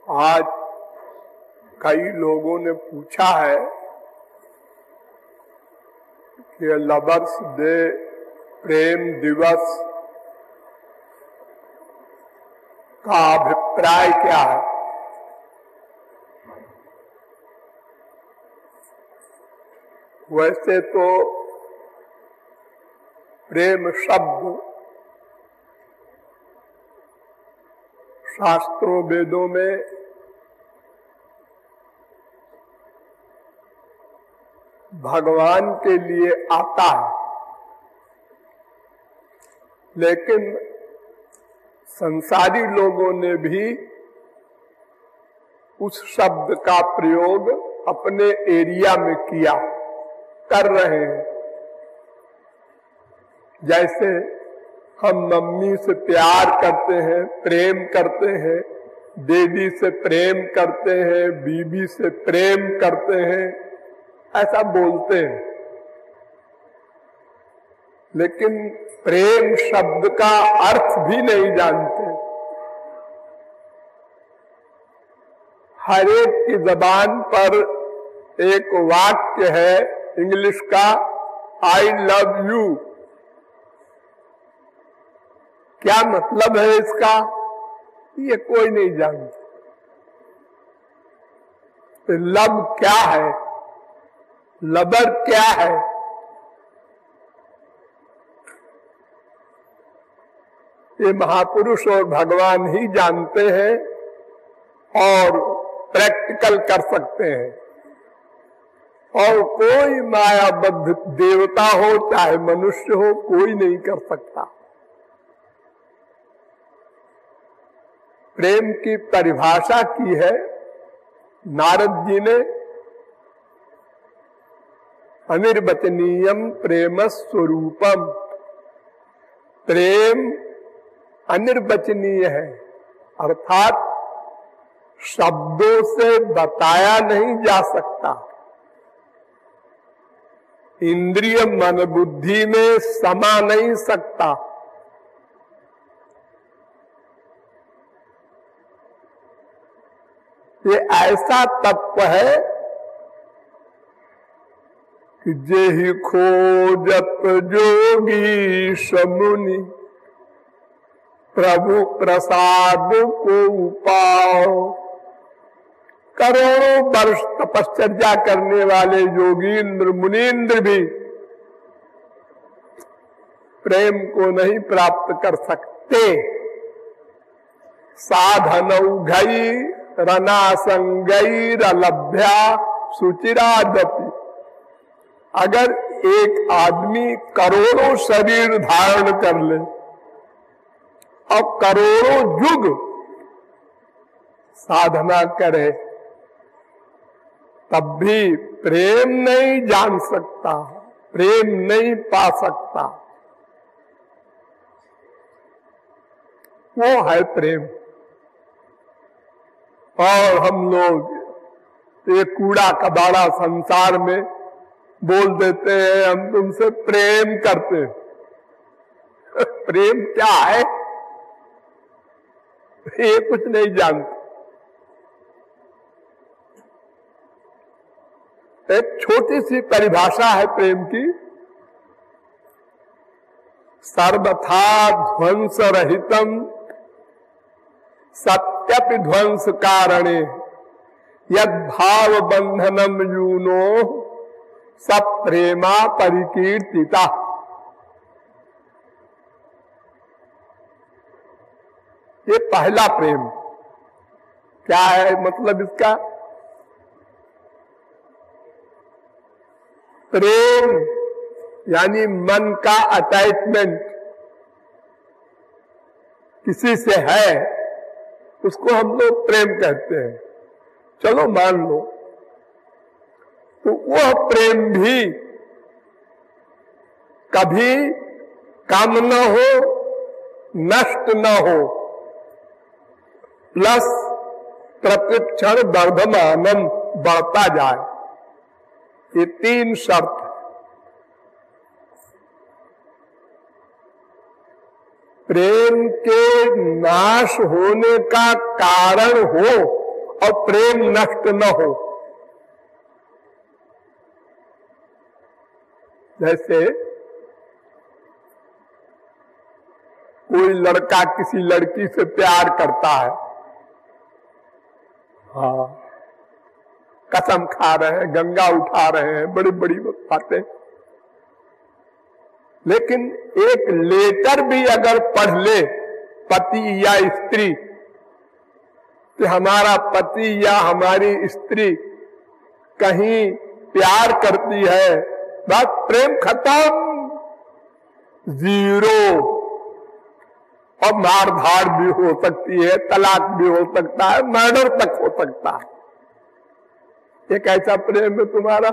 आज कई लोगों ने पूछा है कि लवर्स डे, प्रेम दिवस का अभिप्राय क्या है। वैसे तो प्रेम शब्द शास्त्रों वेदों में भगवान के लिए आता है, लेकिन संसारी लोगों ने भी उस शब्द का प्रयोग अपने एरिया में किया, कर रहे हैं। जैसे हम मम्मी से प्यार करते हैं, प्रेम करते हैं, देवी से प्रेम करते हैं, बीबी से प्रेम करते हैं, ऐसा बोलते हैं। लेकिन प्रेम शब्द का अर्थ भी नहीं जानते। हर एक की जबान पर एक वाक्य है इंग्लिश का, आई लव यू। क्या मतलब है इसका, ये कोई नहीं जानता। तो लव क्या है, लवर क्या है, ये महापुरुष और भगवान ही जानते हैं और प्रैक्टिकल कर सकते हैं। और कोई मायाबद्ध देवता हो चाहे मनुष्य हो, कोई नहीं कर सकता। प्रेम की परिभाषा की है नारद जी ने, अनिर्वचनीयम प्रेम स्वरूपम। प्रेम अनिर्वचनीय है, अर्थात शब्दों से बताया नहीं जा सकता, इंद्रिय मन बुद्धि में समा नहीं सकता। ये ऐसा तत्व है कि जेहि खोजत जोगी समुनि, प्रभु प्रसाद को पाओ। करोड़ों वर्ष तपश्चर्या करने वाले योगींद्र मुनींद्र भी प्रेम को नहीं प्राप्त कर सकते। साधनौघै रनासंगैरलभ्या सुचिरादपि। अगर एक आदमी करोड़ों शरीर धारण कर ले और करोड़ों युग साधना करे, तब भी प्रेम नहीं जान सकता, प्रेम नहीं पा सकता। वो है प्रेम। और हम लोग ये कूड़ा कबाड़ा संसार में बोल देते हैं हम तुमसे प्रेम करते हैं। प्रेम क्या है ये कुछ नहीं जानते। एक छोटी सी परिभाषा है प्रेम की, सर्वथा ध्वंस रहितम सत्यपि ध्वंस कारणे यद भाव बंधनम यूनो सब प्रेमा परिकीर्तिता। ये पहला प्रेम क्या है, मतलब इसका प्रेम यानी मन का अटैचमेंट किसी से है, उसको हम लोग प्रेम कहते हैं। चलो मान लो, तो वह प्रेम भी कभी कम न हो, नष्ट न हो, प्लस प्रतिक्षण वर्धमानम, बढ़ता जाए। ये तीन शर्त। प्रेम के नाश होने का कारण हो और प्रेम नष्ट न हो। जैसे कोई लड़का किसी लड़की से प्यार करता है, हाँ, कसम खा रहे हैं, गंगा उठा रहे हैं, बड़ी बड़ी बातें, लेकिन एक लेटर भी अगर पढ़ ले पति या स्त्री कि हमारा पति या हमारी स्त्री कहीं प्यार करती है, बस प्रेम खत्म, जीरो। और मार धाड़ भी हो सकती है, तलाक भी हो सकता है, मर्डर तक हो सकता है। ये कैसा प्रेम है तुम्हारा?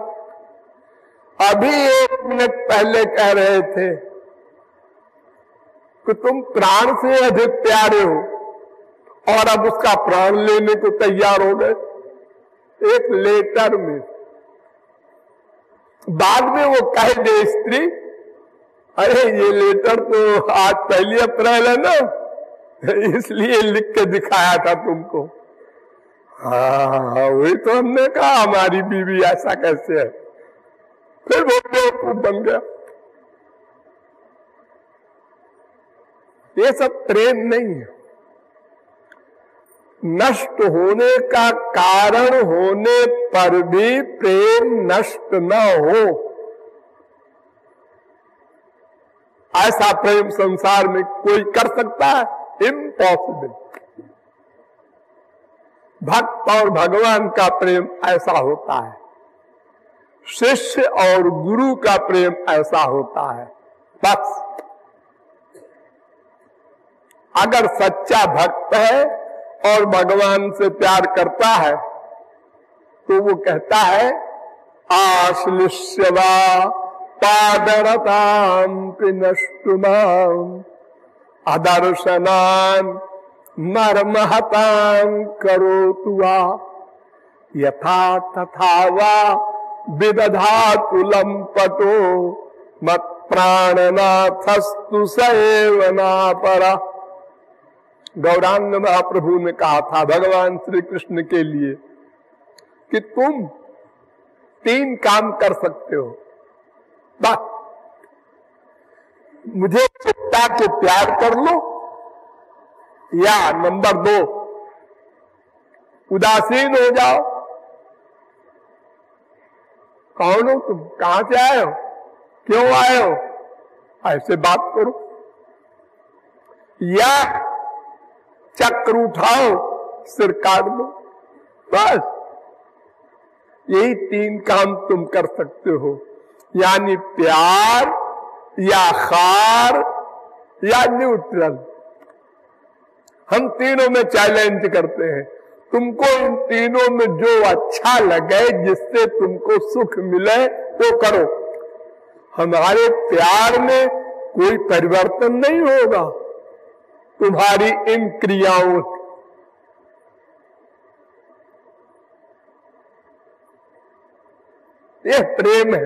अभी 1 मिनट पहले कह रहे थे कि तुम प्राण से अधिक प्यारे हो और अब उसका प्राण लेने को तैयार हो गए एक लेटर में। बाद में वो कह दे स्त्री, अरे ये लेटर तो आज 1 अप्रैल है ना, इसलिए लिख के दिखाया था तुमको। हाँ, वही तो हमने कहा हमारी बीवी ऐसा कैसे है, फिर वो बेवकूफ बन गया। ये सब प्रेम नहीं है। नष्ट होने का कारण होने पर भी प्रेम नष्ट न हो, ऐसा प्रेम संसार में कोई कर सकता है? इम्पॉसिबल। भक्त और भगवान का प्रेम ऐसा होता है, शिष्य और गुरु का प्रेम ऐसा होता है। बस अगर सच्चा भक्त है और भगवान से प्यार करता है तो वो कहता है आश्लिष्यवा पादरताम पिनष्टुमाम अदर्शनान मर्महतां करोतु वा यथा तथा वा विदधातु लंपटो मत् प्राणनाथस्तु सेवनापरा। गौरांग महाप्रभु ने कहा था भगवान श्री कृष्ण के लिए कि तुम 3 काम कर सकते हो। बस मुझे चित्ता को प्यार कर लो, या नंबर 2 उदासीन हो जाओ। कौन हो तुम, कहां से आए हो, क्यों आए हो, ऐसे बात करो। या चक्र उठाओ, सिर काट दो। बस यही 3 काम तुम कर सकते हो, यानी प्यार या खार या न्यूट्रल। हम तीनों में चैलेंज करते हैं। तुमको इन तीनों में जो अच्छा लगे, जिससे तुमको सुख मिले वो करो। हमारे प्यार में कोई परिवर्तन नहीं होगा तुम्हारी इन क्रियाओं। यह प्रेम है।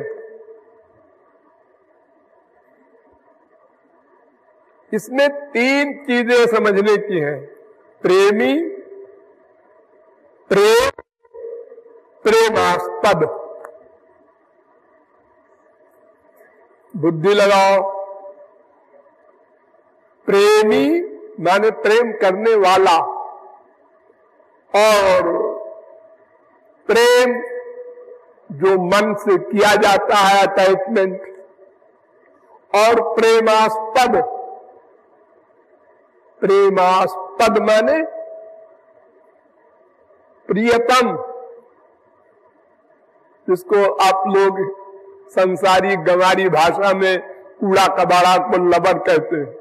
इसमें 3 चीजें समझने की हैं। प्रेमी, प्रेम, प्रेमास्पद। बुद्धि लगाओ। प्रेमी माने प्रेम करने वाला, और प्रेम जो मन से किया जाता है, अटैचमेंट। और प्रेमास्पद, प्रेमास्पद माने प्रियतम, जिसको आप लोग संसारी गंवारी भाषा में कूड़ा कबाड़ा को लबर कहते हैं।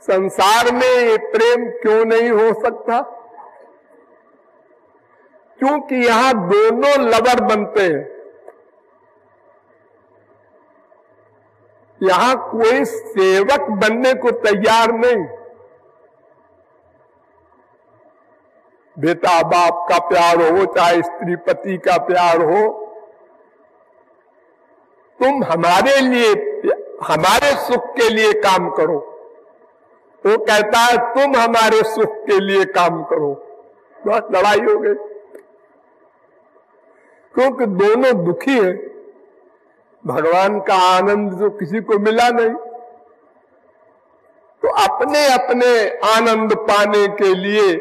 संसार में ये प्रेम क्यों नहीं हो सकता? क्योंकि यहां दोनों लवर बनते हैं। यहां कोई सेवक बनने को तैयार नहीं। बेटा बाप का प्यार हो, चाहे स्त्री पति का प्यार हो, तुम हमारे लिए, हमारे सुख के लिए काम करो, वो कहता है तुम हमारे सुख के लिए काम करो, बस लड़ाई हो गई, क्योंकि दोनों दुखी है। भगवान का आनंद तो किसी को मिला नहीं, तो अपने अपने आनंद पाने के लिए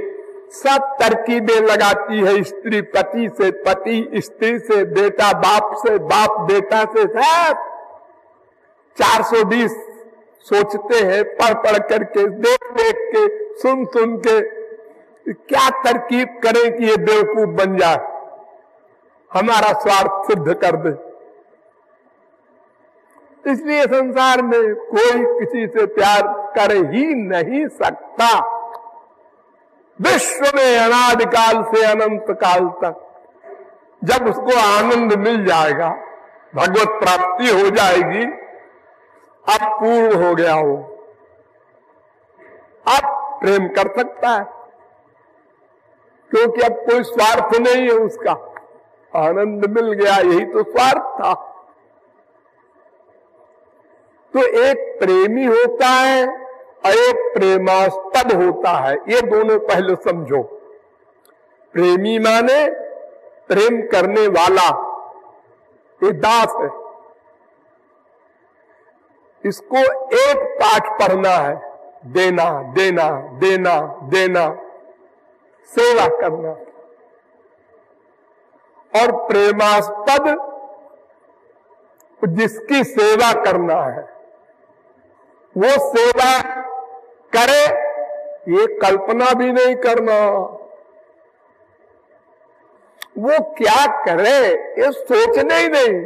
सब तरकीबें लगाती है। स्त्री पति से, पति स्त्री से, बेटा बाप से, बाप बेटा से, सब 420 सोचते हैं, पढ़ पढ़ करके, देख देख के, सुन सुन के, क्या तरकीब करें कि ये बेवकूफ बन जाए, हमारा स्वार्थ सिद्ध कर दे। इसलिए संसार में कोई किसी से प्यार कर ही नहीं सकता। विश्व में अनादिकाल से अनंत काल तक जब उसको आनंद मिल जाएगा, भगवत प्राप्ति हो जाएगी, अब पूर्ण हो गया वो, अब प्रेम कर सकता है, क्योंकि अब कोई स्वार्थ नहीं है उसका, आनंद मिल गया, यही तो स्वार्थ था। तो एक प्रेमी होता है और एक प्रेमास्पद होता है, ये दोनों पहले समझो। प्रेमी माने प्रेम करने वाला, ये दास है। इसको एक पाठ पढ़ना है, देना देना देना देना, सेवा करना। और प्रेमास्पद जिसकी सेवा करना है, वो सेवा करे, ये कल्पना भी नहीं करना। वो क्या करे ये सोचने ही नहीं।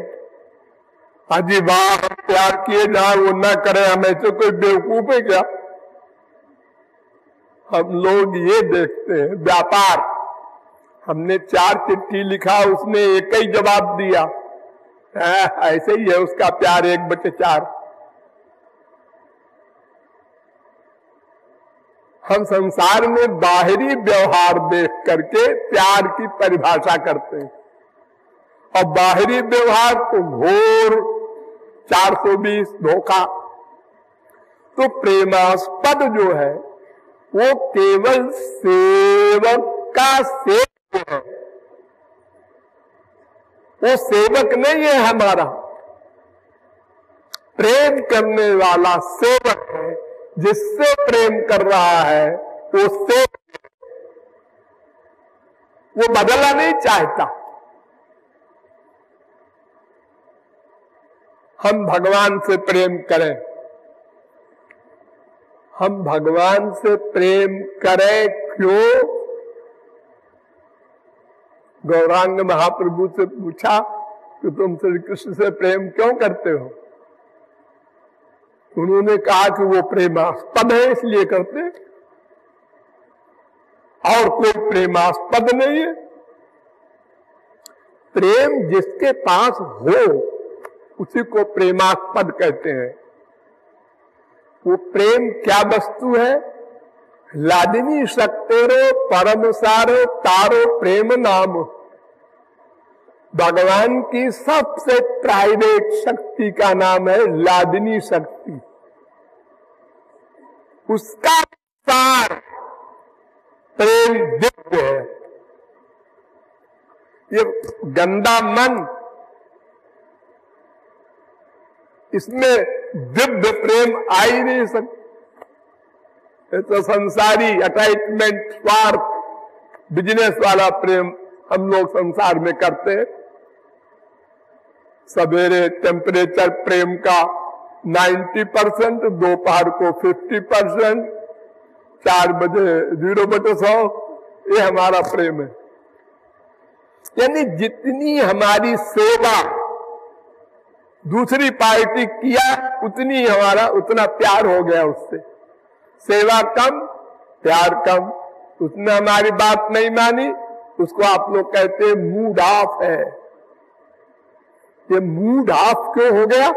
हाजी वाह, हम प्यार किए ना, वो ना करे, हम ऐसे कोई बेवकूफ है क्या? हम लोग ये देखते हैं व्यापार, हमने 4 चिट्ठी लिखा, उसने एक ही जवाब दिया, ऐसे ही है उसका प्यार 1/4। हम संसार में बाहरी व्यवहार देख करके प्यार की परिभाषा करते हैं, और बाहरी व्यवहार तो घोर 420 धोखा। तो प्रेमास्पद जो है वो केवल सेवक का सेवक है, वो सेवक नहीं है हमारा, प्रेम करने वाला सेवक है। जिससे प्रेम कर रहा है उससे वो बदला नहीं चाहता। हम भगवान से प्रेम करें, हम भगवान से प्रेम करें क्यों? गौरांग महाप्रभु से पूछा कि तुम श्री कृष्ण से प्रेम क्यों करते हो? उन्होंने कहा कि वो प्रेमास्पद है इसलिए करते, और कोई प्रेमास्पद नहीं है। प्रेम जिसके पास हो उसी को प्रेमास्पद कहते हैं। वो प्रेम क्या वस्तु है? लादिनी शक्तेरो परम सारो तारो प्रेम नाम। भगवान की सबसे प्राइवेट शक्ति का नाम है लादिनी शक्ति। उसका सार प्रेम दिव्य है। ये गंदा मन, इसमें दिव्य प्रेम आ ही नहीं सकता। तो संसारी अटैचमेंट, स्वार्थ, बिजनेस वाला प्रेम हम लोग संसार में करते हैं। सवेरे टेम्परेचर प्रेम का 90%, दोपहर को 50%, 4 बजे 0/100, ये हमारा प्रेम है। यानी जितनी हमारी सेवा दूसरी पार्टी किया उतनी हमारा उतना प्यार हो गया उससे। सेवा कम, प्यार कम। उसने हमारी बात नहीं मानी, उसको आप लोग कहते हैं मूड ऑफ है। ये मूड ऑफ क्यों हो गया?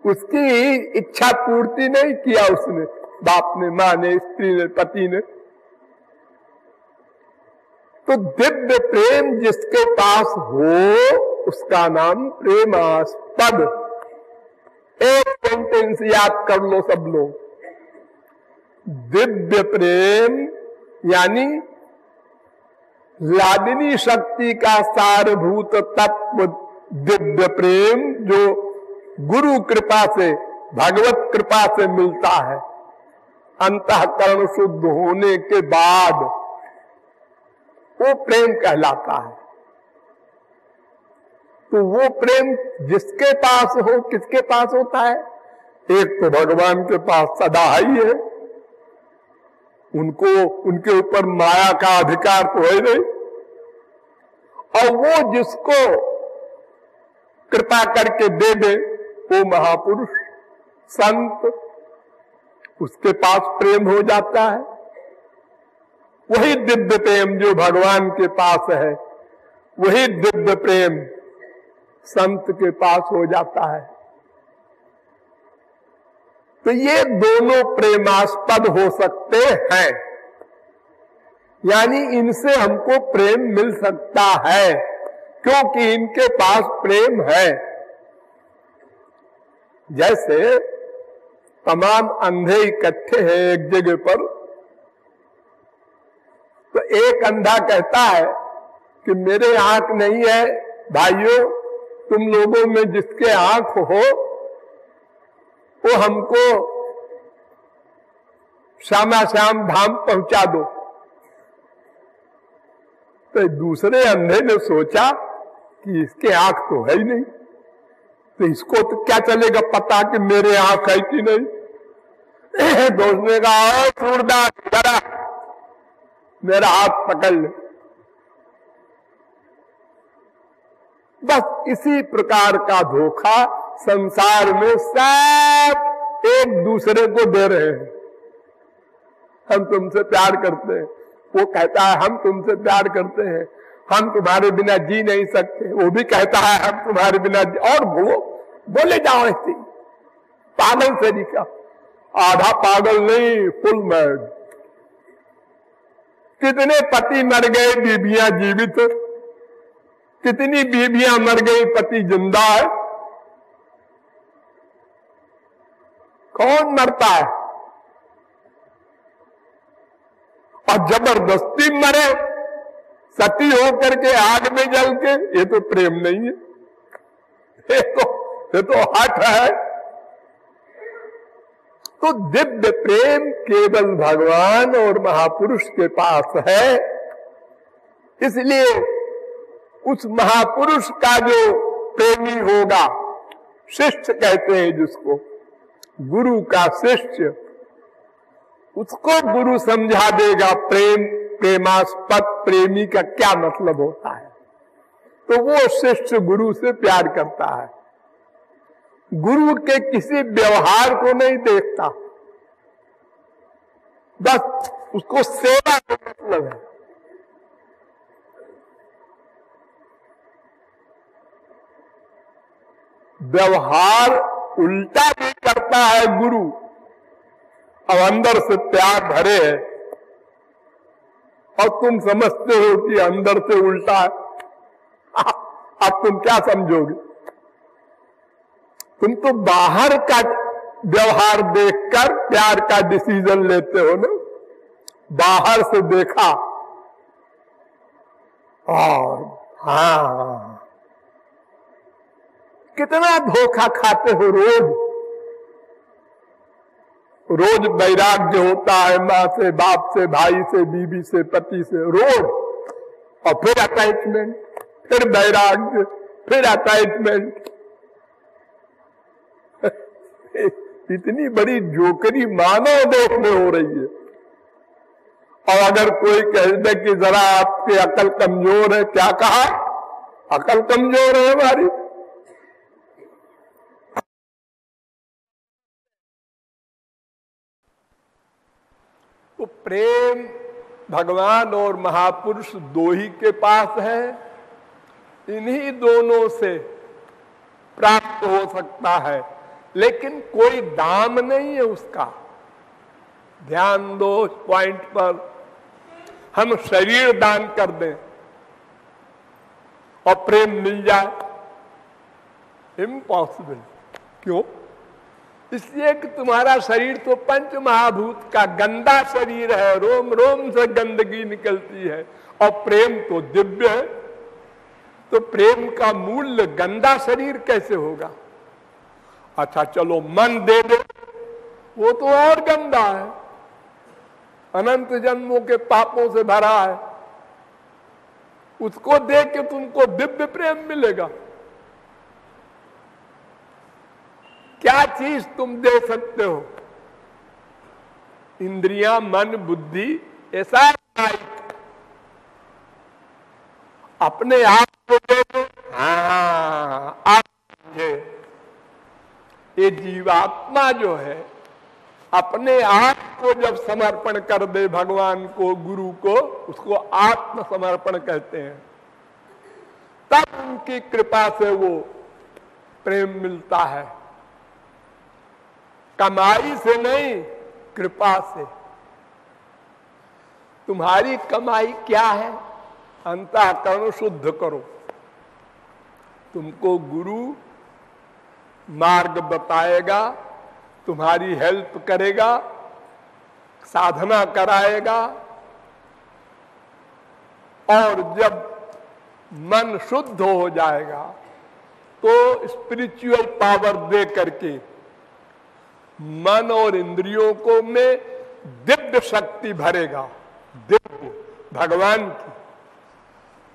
उसकी इच्छा पूर्ति नहीं किया उसने, बाप ने, माँ ने, स्त्री ने, पति ने। तो दिव्य प्रेम जिसके पास हो उसका नाम प्रेमास्पद। एक सेंटेंस याद कर लो सब लोग। दिव्य प्रेम यानी लादिनी शक्ति का सारभूत तत्व दिव्य प्रेम, जो गुरु कृपा से, भगवत कृपा से मिलता है अंतःकरण शुद्ध होने के बाद, वो प्रेम कहलाता है। तो वो प्रेम जिसके पास हो, किसके पास होता है? एक तो भगवान के पास सदा ही है, उनको उनके ऊपर माया का अधिकार तो है नहीं, और वो जिसको कृपा करके दे दे वो महापुरुष संत, उसके पास प्रेम हो जाता है। वही दिव्य प्रेम जो भगवान के पास है, वही दिव्य प्रेम संत के पास हो जाता है। तो ये दोनों प्रेमास्पद हो सकते हैं, यानी इनसे हमको प्रेम मिल सकता है क्योंकि इनके पास प्रेम है। जैसे तमाम अंधे इकट्ठे हैं एक जगह पर, तो एक अंधा कहता है कि मेरे आंख नहीं है, भाइयों तुम लोगों में जिसके आंख हो वो हमको श्यामा श्याम धाम पहुंचा दो। तो दूसरे अंधे ने सोचा कि इसके आंख तो है ही नहीं, तो इसको तो क्या चलेगा पता कि मेरे आंख है कि नहीं। तो उसने कहा सूरदास जरा मेरा हाथ पकड़ ले। बस इसी प्रकार का धोखा संसार में सब एक दूसरे को दे रहे हैं। हम तुमसे प्यार करते हैं, वो कहता है हम तुमसे प्यार करते हैं, हम तुम्हारे बिना जी नहीं सकते, वो भी कहता है हम तुम्हारे बिना और वो बोले जाओ ऐसे पागल से दिखा, आधा पागल नहीं फुल मैड। कितने पति मर गए, बीबियां जीवित, कितनी बीबियां मर गई, पति जिंदा है। कौन मरता है? और जबरदस्ती मरे सती होकर के आग में जल के, ये तो प्रेम नहीं है, ये तो हठ है। तो दिव्य प्रेम केवल भगवान और महापुरुष के पास है। इसलिए उस महापुरुष का जो प्रेमी होगा, शिष्य कहते हैं जिसको, गुरु का शिष्य, उसको गुरु समझा देगा प्रेम, प्रेमास्पद प्रेमी का क्या मतलब होता है। तो वो शिष्य गुरु से प्यार करता है, गुरु के किसी व्यवहार को नहीं देखता, बस उसको सेवा का मतलब है। व्यवहार उल्टा भी करता है गुरु, अब अंदर से प्यार भरे है और तुम समझते हो कि अंदर से उल्टा है। अब तुम क्या समझोगे? तुम तो बाहर का व्यवहार देखकर प्यार का डिसीजन लेते हो ना, बाहर से देखा और हाँ, कितना धोखा खाते हो रोज। रोज वैराग्य होता है माँ से, बाप से, भाई से, बीबी से, पति से, रोज, और फिर अटैचमेंट, फिर वैराग्य, फिर अटैचमेंट। इतनी बड़ी जोकरी मानव देश में हो रही है। और अगर कोई कह दे कि जरा आपकी अकल कमजोर है, क्या कहा? अकल कमजोर है हमारी। तो प्रेम भगवान और महापुरुष दो ही के पास है, इन्हीं दोनों से प्राप्त हो सकता है, लेकिन कोई दाम नहीं है उसका। ध्यान दो इस पॉइंट पर। हम शरीर दान कर दें और प्रेम मिल जाए, इम्पॉसिबल। क्यों? इसलिए कि तुम्हारा शरीर तो पंच महाभूत का गंदा शरीर है, रोम रोम से गंदगी निकलती है, और प्रेम तो दिव्य है। तो प्रेम का मूल्य गंदा शरीर कैसे होगा? अच्छा चलो मन दे दे, वो तो और गंदा है, अनंत जन्मों के पापों से भरा है। उसको दे के तुमको दिव्य प्रेम मिलेगा? क्या चीज तुम दे सकते हो? इंद्रियां, मन, बुद्धि, ऐसा अपने आप को दे दो। हाँ, आप ये जीवात्मा जो है अपने आप को जब समर्पण कर दे भगवान को, गुरु को, उसको आत्म समर्पण कहते हैं। तब उनकी कृपा से वो प्रेम मिलता है, कमाई से नहीं, कृपा से। तुम्हारी कमाई क्या है? अंतःकरण शुद्ध करो। तुमको गुरु मार्ग बताएगा, तुम्हारी हेल्प करेगा, साधना कराएगा, और जब मन शुद्ध हो जाएगा तो स्पिरिचुअल पावर दे करके मन और इंद्रियों को में दिव्य शक्ति भरेगा, दिव्य भगवान की।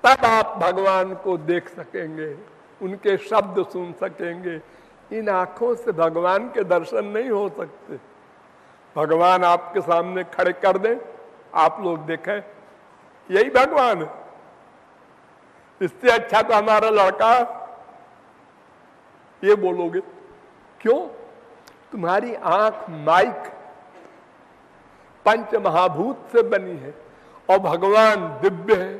तब आप भगवान को देख सकेंगे, उनके शब्द सुन सकेंगे। इन आंखों से भगवान के दर्शन नहीं हो सकते। भगवान आपके सामने खड़े कर दें, आप लोग देखें, यही भगवान है। इससे अच्छा तो हमारा लड़का, ये बोलोगे क्यों? तुम्हारी आंख माइक पंच महाभूत से बनी है और भगवान दिव्य है,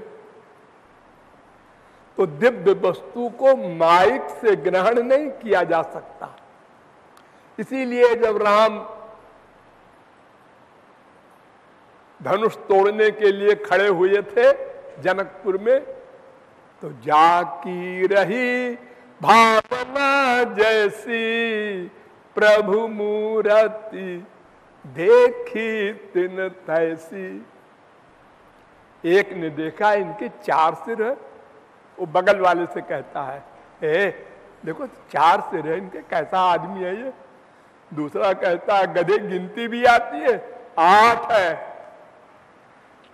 तो दिव्य वस्तु को माइक से ग्रहण नहीं किया जा सकता। इसीलिए जब राम धनुष तोड़ने के लिए खड़े हुए थे जनकपुर में, तो जाकी रही भावना जैसी प्रभु मूर्ति देखी तिन तैसी। एक ने देखा इनके 4 सिर है, वो बगल वाले से कहता है, देखो 4 सिर है इनके, कैसा आदमी है ये। दूसरा कहता है गधे गिनती भी आती है, 8 है।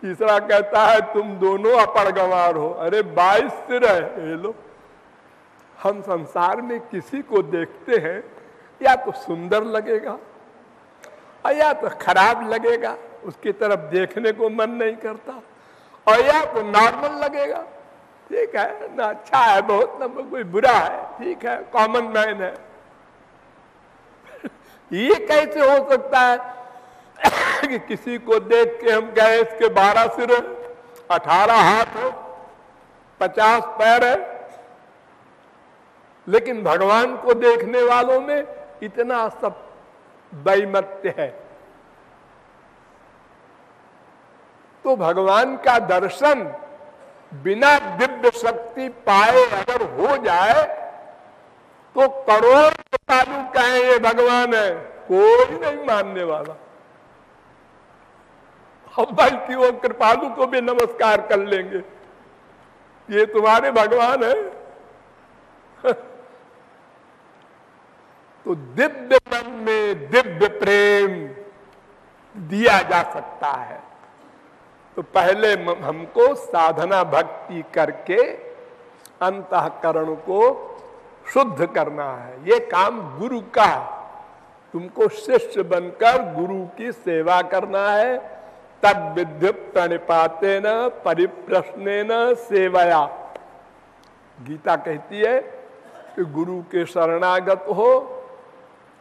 तीसरा कहता है तुम दोनों अपरगवार हो, अरे 22 सिर है। ये लो, हम संसार में किसी को देखते हैं या तो सुंदर लगेगा और या तो खराब लगेगा, उसकी तरफ देखने को मन नहीं करता, और या तो नॉर्मल लगेगा, ठीक है ना, अच्छा है बहुत, ना कोई बुरा है, ठीक है, कॉमन मैन है। ये कैसे हो सकता है कि किसी को देख के हम कहें इसके 12 सिर है, 18 हाथ है, 50 पैर है, लेकिन भगवान को देखने वालों में इतना सब वैमत्य है। तो भगवान का दर्शन बिना दिव्य शक्ति पाए अगर हो जाए तो करोड़ कृपालु कहें ये भगवान है, कोई नहीं मानने वाला। अब बल्कि वो कृपालु को भी नमस्कार कर लेंगे, ये तुम्हारे भगवान है। तो दिव्य मन में दिव्य प्रेम दिया जा सकता है। तो पहले हमको साधना भक्ति करके अंतःकरण को शुद्ध करना है, ये काम गुरु का। तुमको शिष्य बनकर गुरु की सेवा करना है। तद विद्य प्रणिपातेन परिप्रश्नेन सेवया। गीता कहती है कि गुरु के शरणागत हो,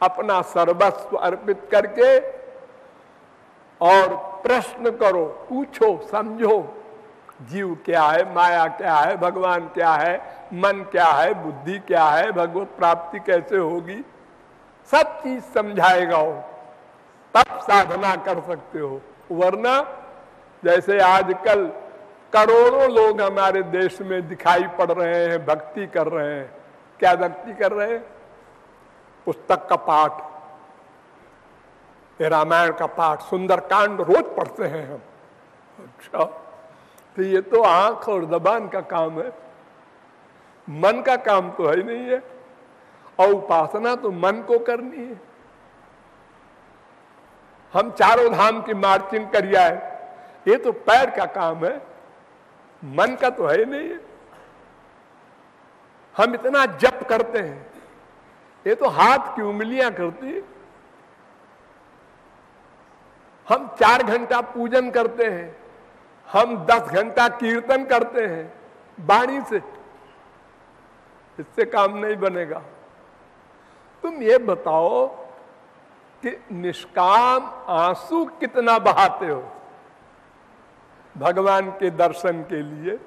अपना सर्वस्व अर्पित करके, और प्रश्न करो, पूछो, समझो, जीव क्या है, माया क्या है, भगवान क्या है, मन क्या है, बुद्धि क्या है, भगवत प्राप्ति कैसे होगी, सब चीज समझाएगा वो, तब साधना कर सकते हो। वरना जैसे आजकल करोड़ों लोग हमारे देश में दिखाई पड़ रहे हैं, भक्ति कर रहे हैं। क्या भक्ति कर रहे हैं? पुस्तक का पाठ, ये रामायण का पाठ, सुंदरकांड रोज पढ़ते हैं हम। अच्छा, तो ये तो आंख और जबान का काम है, मन का काम तो है नहीं है। और उपासना तो मन को करनी है। हम चारों धाम की मार्चिंग करिए, ये तो पैर का काम है, मन का तो है नहीं है। हम इतना जप करते हैं, ये तो हाथ की उंगलियां करती है। हम 4 घंटा पूजन करते हैं, हम 10 घंटा कीर्तन करते हैं वाणी से, इससे काम नहीं बनेगा। तुम ये बताओ कि निष्काम आंसू कितना बहाते हो भगवान के दर्शन के लिए?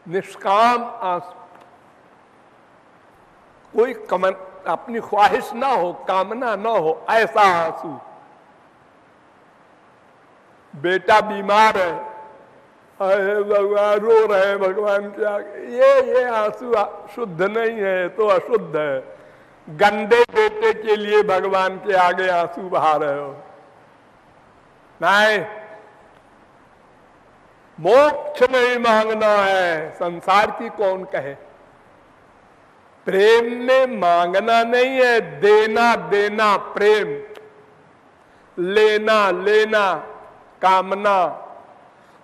निष्काम आंसू, कोई अपनी ख्वाहिश ना हो, कामना ना हो, ऐसा आंसू। बेटा बीमार है, अरे भगवान रो रहे हैं भगवान के आगे, ये आंसू शुद्ध नहीं है, तो अशुद्ध है। गंदे बेटे के लिए भगवान के आगे आंसू बहा रहे हो। नहीं, मोक्ष नहीं मांगना है, संसार की कौन कहे। प्रेम में मांगना नहीं है, देना देना प्रेम, लेना लेना कामना,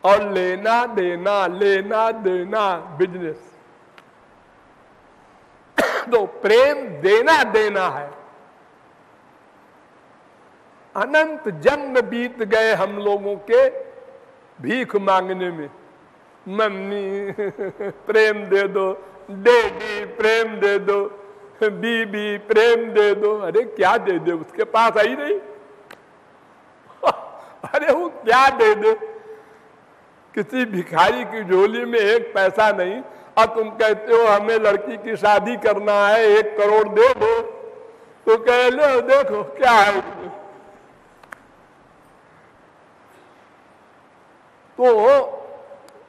और लेना देना बिजनेस। तो प्रेम देना देना है। अनंत जन्म बीत गए हम लोगों के भीख मांगने में। मम्मी प्रेम दे दो, डैडी प्रेम दे दो, बीबी प्रेम दे दो। अरे क्या दे दे, उसके पास आई नहीं। अरे वो क्या दे दे, किसी भिखारी की झोली में 1 पैसा नहीं, और तुम कहते हो हमें लड़की की शादी करना है, 1 करोड़ दे दो। तो कह लो देखो क्या है उसमें। तो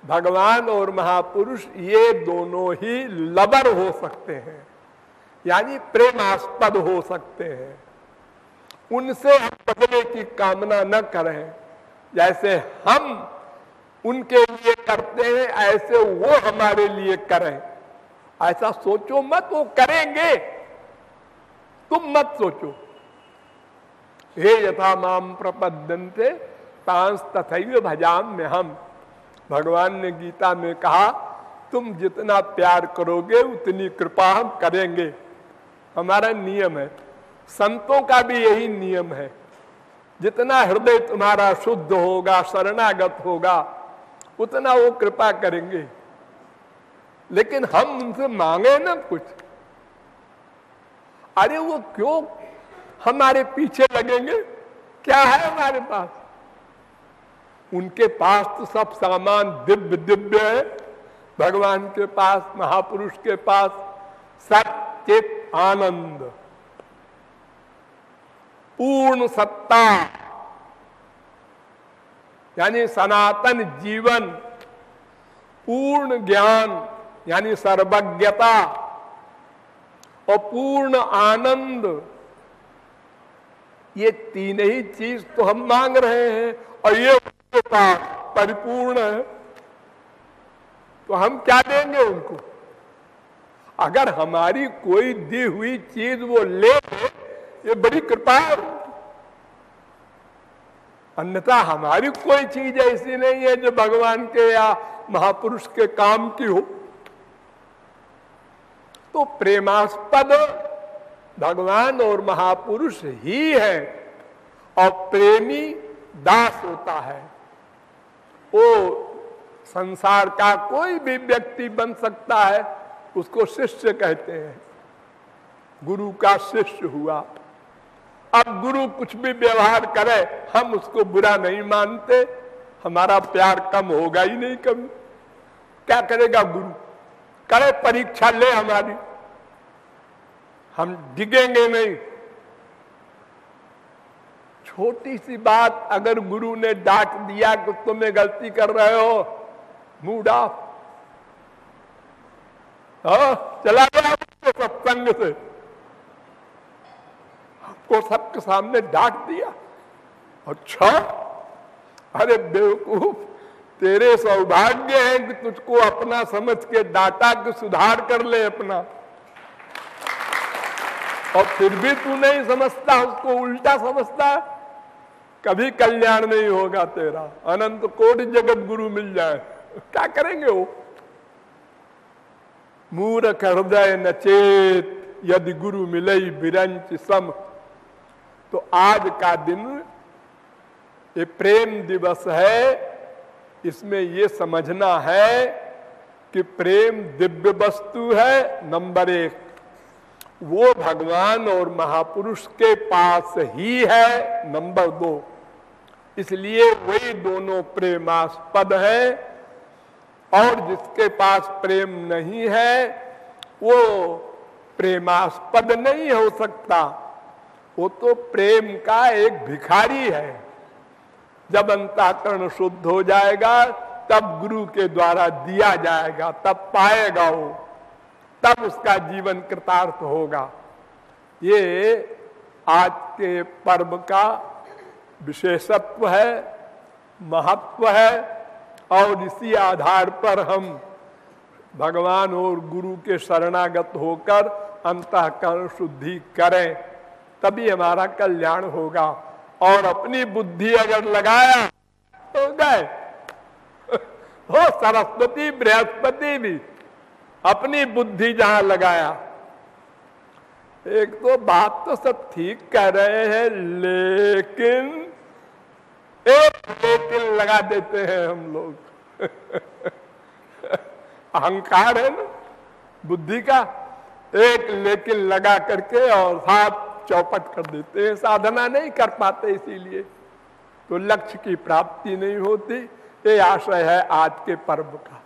भगवान और महापुरुष ये दोनों ही लबर हो सकते हैं, यानी प्रेमास्पद हो सकते हैं। उनसे हम बदले की कामना न करें। जैसे हम उनके लिए करते हैं, ऐसे वो हमारे लिए करें। ऐसा सोचो मत, वो करेंगे, तुम मत सोचो। हे यथा माम प्रपद्यन्ते तांस तथैव भजाम्य हम। भगवान ने गीता में कहा, तुम जितना प्यार करोगे उतनी कृपा हम करेंगे। हमारा नियम है, संतों का भी यही नियम है। जितना हृदय तुम्हारा शुद्ध होगा, शरणागत होगा, उतना वो कृपा करेंगे। लेकिन हम उनसे मांगे ना कुछ, अरे वो क्यों हमारे पीछे लगेंगे? क्या है हमारे पास? उनके पास तो सब सामान दिव्य दिव्य है। भगवान के पास, महापुरुष के पास सच्चित आनंद, पूर्ण सत्ता, यानी सनातन जीवन, पूर्ण ज्ञान यानी सर्वज्ञता, और पूर्ण आनंद। ये 3 ही चीज तो हम मांग रहे हैं, और ये उनके पास परिपूर्ण है। तो हम क्या देंगे उनको? अगर हमारी कोई दी हुई चीज वो ले, ये बड़ी कृपा है। अन्यथा हमारी कोई चीज ऐसी नहीं है जो भगवान के या महापुरुष के काम की हो। तो प्रेमास्पद भगवान और महापुरुष ही है, और प्रेमी दास होता है। वो संसार का कोई भी व्यक्ति बन सकता है, उसको शिष्य कहते हैं। गुरु का शिष्य हुआ। अब गुरु कुछ भी व्यवहार करे, हम उसको बुरा नहीं मानते, हमारा प्यार कम होगा ही नहीं कभी। क्या करेगा गुरु? करे परीक्षा ले हमारी, हम डिगेंगे नहीं। छोटी सी बात अगर गुरु ने डांट दिया कि तुम्हें गलती कर रहे हो, मूड ऑफ, चला गया सत्संग से। आपको सबके सामने डांट दिया। अच्छा, अरे बेवकूफ, तेरे सौभाग्य है कि तुझको अपना समझ के डांटा कि सुधार कर ले अपना, और फिर भी तू नहीं समझता, उसको उल्टा समझता, कभी कल्याण नहीं होगा तेरा। अनंत कोटि जगत गुरु मिल जाए क्या करेंगे वो? मूर्ख हृदय नचेत यदि गुरु मिले बिरंच सम। तो आज का दिन ये प्रेम दिवस है, इसमें ये समझना है कि प्रेम दिव्य वस्तु है नंबर 1, वो भगवान और महापुरुष के पास ही है नंबर 2। इसलिए वही दोनों प्रेमास्पद है, और जिसके पास प्रेम नहीं है वो प्रेमास्पद नहीं हो सकता, वो तो प्रेम का एक भिखारी है। जब अंतःकरण शुद्ध हो जाएगा तब गुरु के द्वारा दिया जाएगा, तब पाएगा वो, तब उसका जीवन कृतार्थ होगा। ये आज के पर्व का विशेषत्व है, महत्व है, और इसी आधार पर हम भगवान और गुरु के शरणागत होकर अंतःकरण शुद्धि करें, तभी हमारा कल्याण होगा। और अपनी बुद्धि अगर लगाया तो गए हो, सरस्वती बृहस्पति भी अपनी बुद्धि जहां लगाया। एक तो बात तो सब ठीक कह रहे हैं, लेकिन एक लेकिन लगा देते हैं हम लोग अहंकार है ना बुद्धि का, एक लेकिन लगा करके और साथ चौपट कर देते हैं, साधना नहीं कर पाते, इसीलिए तो लक्ष्य की प्राप्ति नहीं होती। ये आशय है आज के पर्व का।